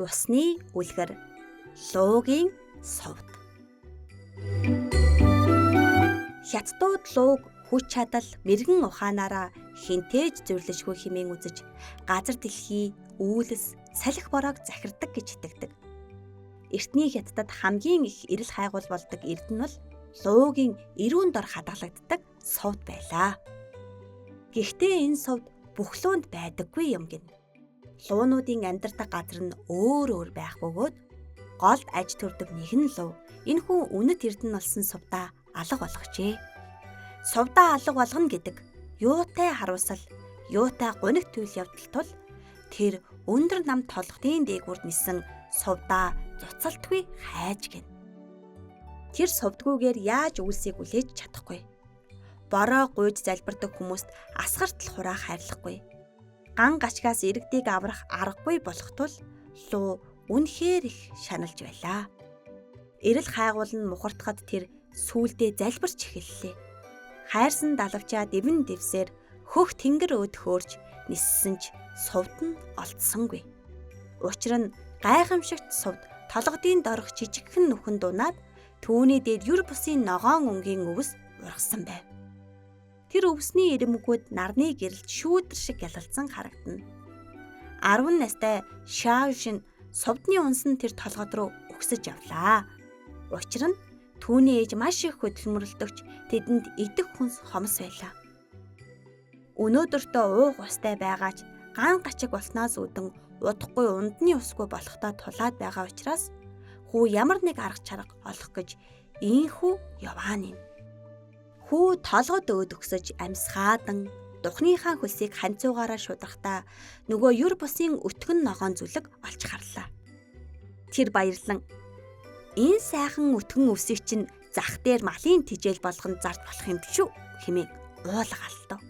Усны үлгэр, луугийн совд. Хятадууд лууг хүч чадал, мэрэгэн ухаанаараа хинтээж зөвлөжгүй хэмээн үзэж газар дэлхий, үүлс, салхи бороог захирдаг гэж итгэдэг. Эртний Хятадд хамгийн их эрэл хайгуул болдог эрдэнэ бол луугийн эрүүн дор хадгалагддаг совд байлаа. Гэхдээ энэ совд бүх луунд байдаггүй юм гин. Луунуудын амьдардаг газар нь өөр байх бөгөөд голд аж төрдөг нэгэн луу энэхүү үнэт эрдэнэ болсон совдаа алга болгожээ. Совдаа алга болгоно гэдэг юутай харуулсал, юутай гуниг туйл явдал тул тэр өндөр нам толгодын дээгүүрд нисэн совдаа зуцалтгүй хайж гин. Тэр совдгүйгээр яаж үлсийг үлээж чадахгүй. Бороо гуйж залбирдаг хүмүүст асгартал хураах хайрлахгүй. Ган гачгаас иргэдийг аврах аргагүй болох тул луу үнэхээр их шаналж байлаа. Эрэл хайгуул нь мухартахад тэр сүүлдээ залбирч эхэллээ. Хайрсан далавчаа дэвэн дэвсээр хөх тэнгэр өөд хөөрч ниссэн ч совд нь олдсонгүй. Учир нь гайхамшигт совд толгодын дорх жижигхэн нүхэн дунаад түүний дээд юр бусын ногоон өнгийн өвс ургасан байв. Тэр өвсний ирэмгүүд нарны гэрэлд шүүдэр шиг ялалцсан харагдана. 10 настай Шаошин совдны унсан тэр толгод руу өгсөж явлаа. Учир нь түүний ээж маш их хөдөлмөрлөгч, тэдэнд идэх хүнс хомс байлаа. Өнөөдөртөө ууг устай байгаач ган гачиг болсноос үүдэн удахгүй ундны усгүй болохдоо тулаад байгаа учраас хүү ямар нэг арга чарга олох гэж ийхүү яваан юм. Хүү толгод өөд өгсөж амьсгаадан духныхаа хөлсийг ханцуугаараа шудархтаа нөгөө юр бусын өтгөн ногоон зүлэг олж харлаа. Тэр баярлан энэ сайхан өтгөн өвсийг чинь зах дээр малын тижэл болгон зарж болох юм шүү хэмээн уулгаалтав.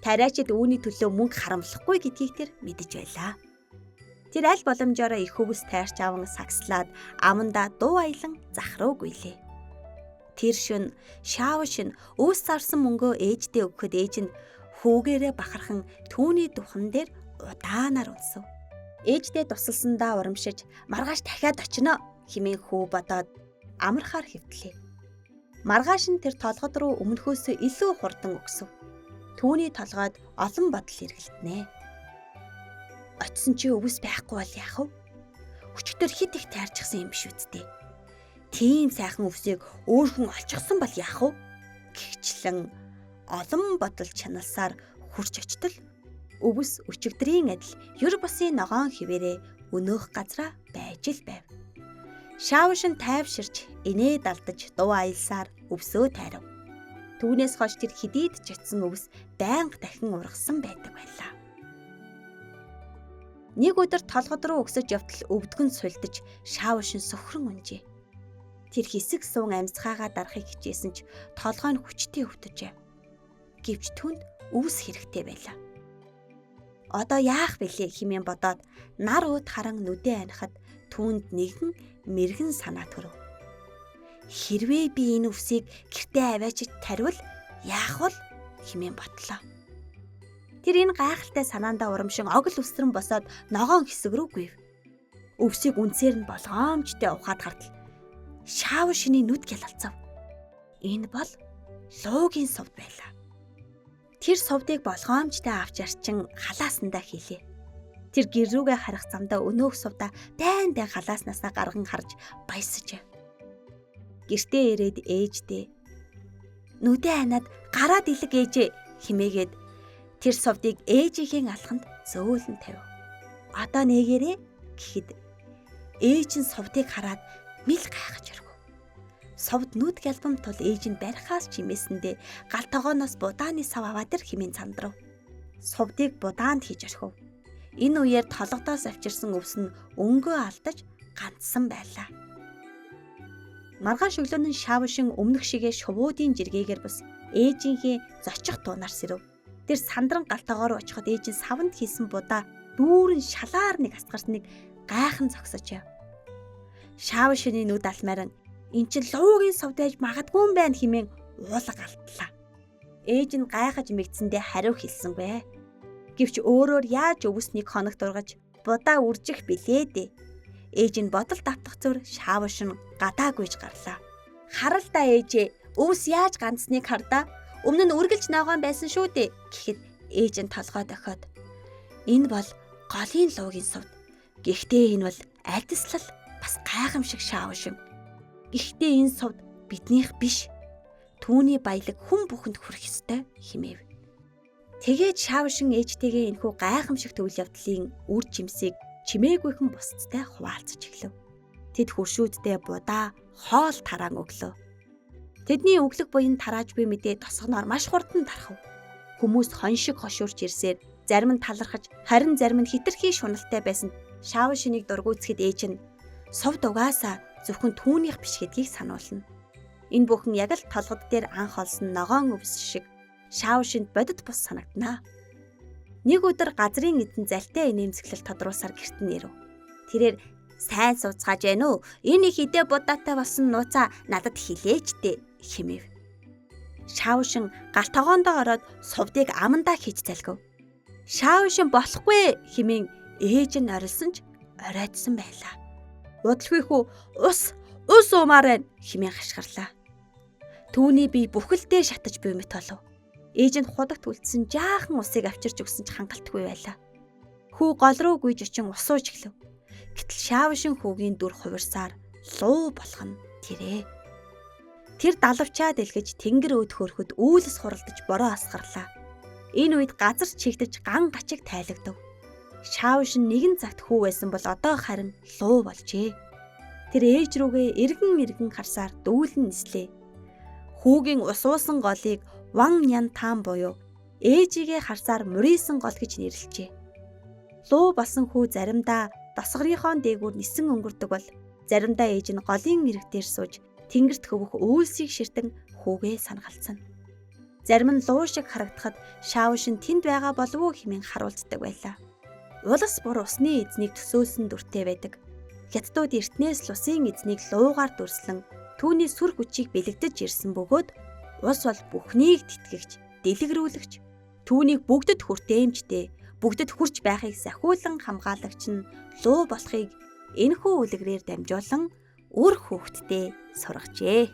Тариачид үүний төлөө мөнгө харамлахгүй гэдгийг тэр мэдэж байлаа. Тэр аль боломжоор их өвс тайрч аван сагслаад амандаа дуу аялан зах руу гүйлээ. Тэр шөнө Шаошин өвс зарсан мөнгөө ээждээ өгөхөд ээж нь хүүгээрээ бахархан түүний духан дээр удаанаар унсав. Ээждээ тусалсандаа урамшиж маргааш дахиад очино хэмээн хүү бодоод амархаар хэвтлээ. Маргааш нь тэр толгод руу өмнөхөөсөө илүү хурдан өгсөв. Түүний толгойд олон бодол эргэлтнэ. Очсон чи өвс байхгүй бол яах вэ? Өчтөр хит их тайрчихсан юм биш үсттэй. Тийм сайхан өвсийг өөр хүн олчихсан бол яах вэ? Гихчлэн олон бодол чаналсаар хурж очтол өвс өчигдрийн адил юр бусын ногоон хിവэрээ өнөөх газраа байж л байв. Шаошин тайвширч инээ далдаж дуу аялсаар өвсөө тайрав. Түүнээс хойш тэр хидийд чатсан өвс байнга дахин ургасан байдаг байлаа. Нэг өдөр толгод руу өксөж явтал өвдгөн сулдаж Шаошин сөхрөн унжээ. Тэр хэсэг суун амьсгаагаа дарахыг хичээсэн ч толгой нь хүчтэй өвдөжээ. Гэвч түнд өвс хэрэгтэй байлаа. Одоо яах вүлээ хэмээн бодоод нар өөд харан нүдээ анихад түүнд нэгэн мэрэгэн санаа төрөв. Хэрвээ би энэ өвсийг гэртээ аваачиж таривал яах вэ хэмээн бодлоо. Тэр энэ гайхалтай санаандаа урамшин огл өсрөн босоод ногоон хэсэг рүү гүйв. Өвсийг үнсээр нь болгоомжтой ухаад хартал Шаошины нүд гялалцав. Энэ бол луугийн совд байлаа. Тэр совдыг болгоомжтой авч арчин халааснаа хийлээ. Тэр гэр рүүгээ харах замдаа өнөөх совдаа дайндаа халааснасаа гарган харж баясжээ. Гэртээ ирээд ээждээ нүдээ ханаад гараад илэг ээжээ химээгээд тэр совдыг ээжийнхээ алханд зөөлөн тавив. Одоо нээгээрээ гэхэд ээж нь совдыг хараад мэл гайхаж өргөв. Совд нүд гялбам тул ээж нь барихаас чимээсэндээ гал тогооноос будааны сав аваад ир хэмээн сандрав. Совдыг будаанд хийж орхив. Энэ үеэр толгодоос авчирсан өвс нь өнгөө алдаж ганцсан байлаа. Маргааш өглөө нь Шаошин өмнөх шигээ шувуудын жиргээгээр бас ээжийнхээ зочих дуунаар сэрв. Тэр сандран галтаагоор очиход ээж нь савнд хийсэн будаа дүүрэн шалаар нэг асгарсныг гайхан зогсож яв. Шаошины нүд алмааран эн чин луугийн совд байж магадгүй юм байна хэмээн уулга алтлаа. Ээж нь гайхаж мэгдсэндээ хариу хэлсэнгүй. Гэвч өөрөөр яаж өвс нэг хоногт ургаж будаа үржих билээ дээ. Ээж нь бодолд автах зур шаавш нь гадаагүйж гарлаа. Харалдаа ээжээ, өвс яаж ганцныг хардаа? Өмнө нь үргэлж ногоон байсан шүү дээ гэхэд ээж нь толгой дохиод. Энэ бол голын луугийн сувд. Гэхдээ энэ бол альдслал бас гайхамшиг шаавшин. Гэхдээ энэ сувд биднийх биш. Түүний баялаг хүн бүхэнд хүрэх ёстой хэмээв. Тэгээд шаавшин ээжтэйгээ энэхүү гайхамшиг төвл явдлын үр жимсийг чимээгүйхэн бусдтай хуваалцаж эхлэв. Тэд хуршүүддээ будаа хоол тараан өглөө. Тэдний өглөг буян тарааж буй мэдээ тосгоноор маш хурдан тархав. Хүмүүс хоншиг хошуурч ирсээр зарим нь талархаж, харин зарим нь хитрхи шуналтай байсан шаавшинийг дургуутсгэд ээж нь совд угаасаа зөвхөн түүнийх биш гэдгийг сануулна. Энэ бүхэн яг л толгод дээр анх олсон ногоон өвс шиг шаавшинд бодит бус санагданаа. Нэг өдөр газрын эзэн залтай нэмзэглэл тодруулсаар гэрт нь ирэв. Тэрээр сайн сууцгааж байна уу? Энэ их идэ будаатай болсон нууцаа надад хилээчтэй хэмэв. Шаавшин галт тогоондоо ороод сувдыг амандаа хийж залгив. Шаавшин болохгүй хэмээн ээж нь орилсон ч оройдсон байлаа. Удалгүй хүү ус уумаар байна хэмээн хашгирлаа. Түүний бие бүхэлдээ шатаж буй мэт болов. Ээж нь худагт үлдсэн жаахан усыг авчирч өгсөн ч хангалтгүй байлаа. Хүү гол руу гүйж очин ус ууж эхлэв. Гэтэл шаавшин хүүгийн дүр хувирсаар луу болох нь тэрээ. Тэр далавчаад элгэж тэнгэр өөд хөрөхөд үүлс хуралдаж бороо асгарлаа. Энэ үед газар чигдэж ган гачиг тайлагдав. Шаавшин нэгэн цагт хүү байсан бол одоо харин луу болжээ. Тэр ээж рүүгээ эргэн харсаар дүүлэн нислээ. Хүүгийн усуусан голыг Ван Нян Таан буюу ээжигээ харсаар Мурисэн гол гэж нэрлэжээ. Луу болсон хүү заримдаа досгорынхон дээгүүр нисэн өнгөрдөг бол заримдаа ээж нь голын ирэг дээр сууж тэнгэрт хөвөх үүлсийг ширтэн хүүгээ санагалцсан. Зарим нь луу шиг харагдахад шаавшин тэнд байгаа болов уу хэмээн харуулцдаг байлаа. Улас бүр усны эзнийг төсөөлсөн дүртэй байдаг. Хятадууд эртнээс л усын эзнийг луугаар дүрслэн түүний сүр хүчийг бэлэгдэж ирсэн бөгөөд ус бол бүхнийг тэтгэгч, дэлгэрүүлэгч, түүнийг бүгдэд хүртээмжтэй, бүгдэд хүрч байхыг сахиулан хамгаалагч нь луу болохыг энэхүү үлгэрээр дамжуулан үр хүүхдтэй сургажээ.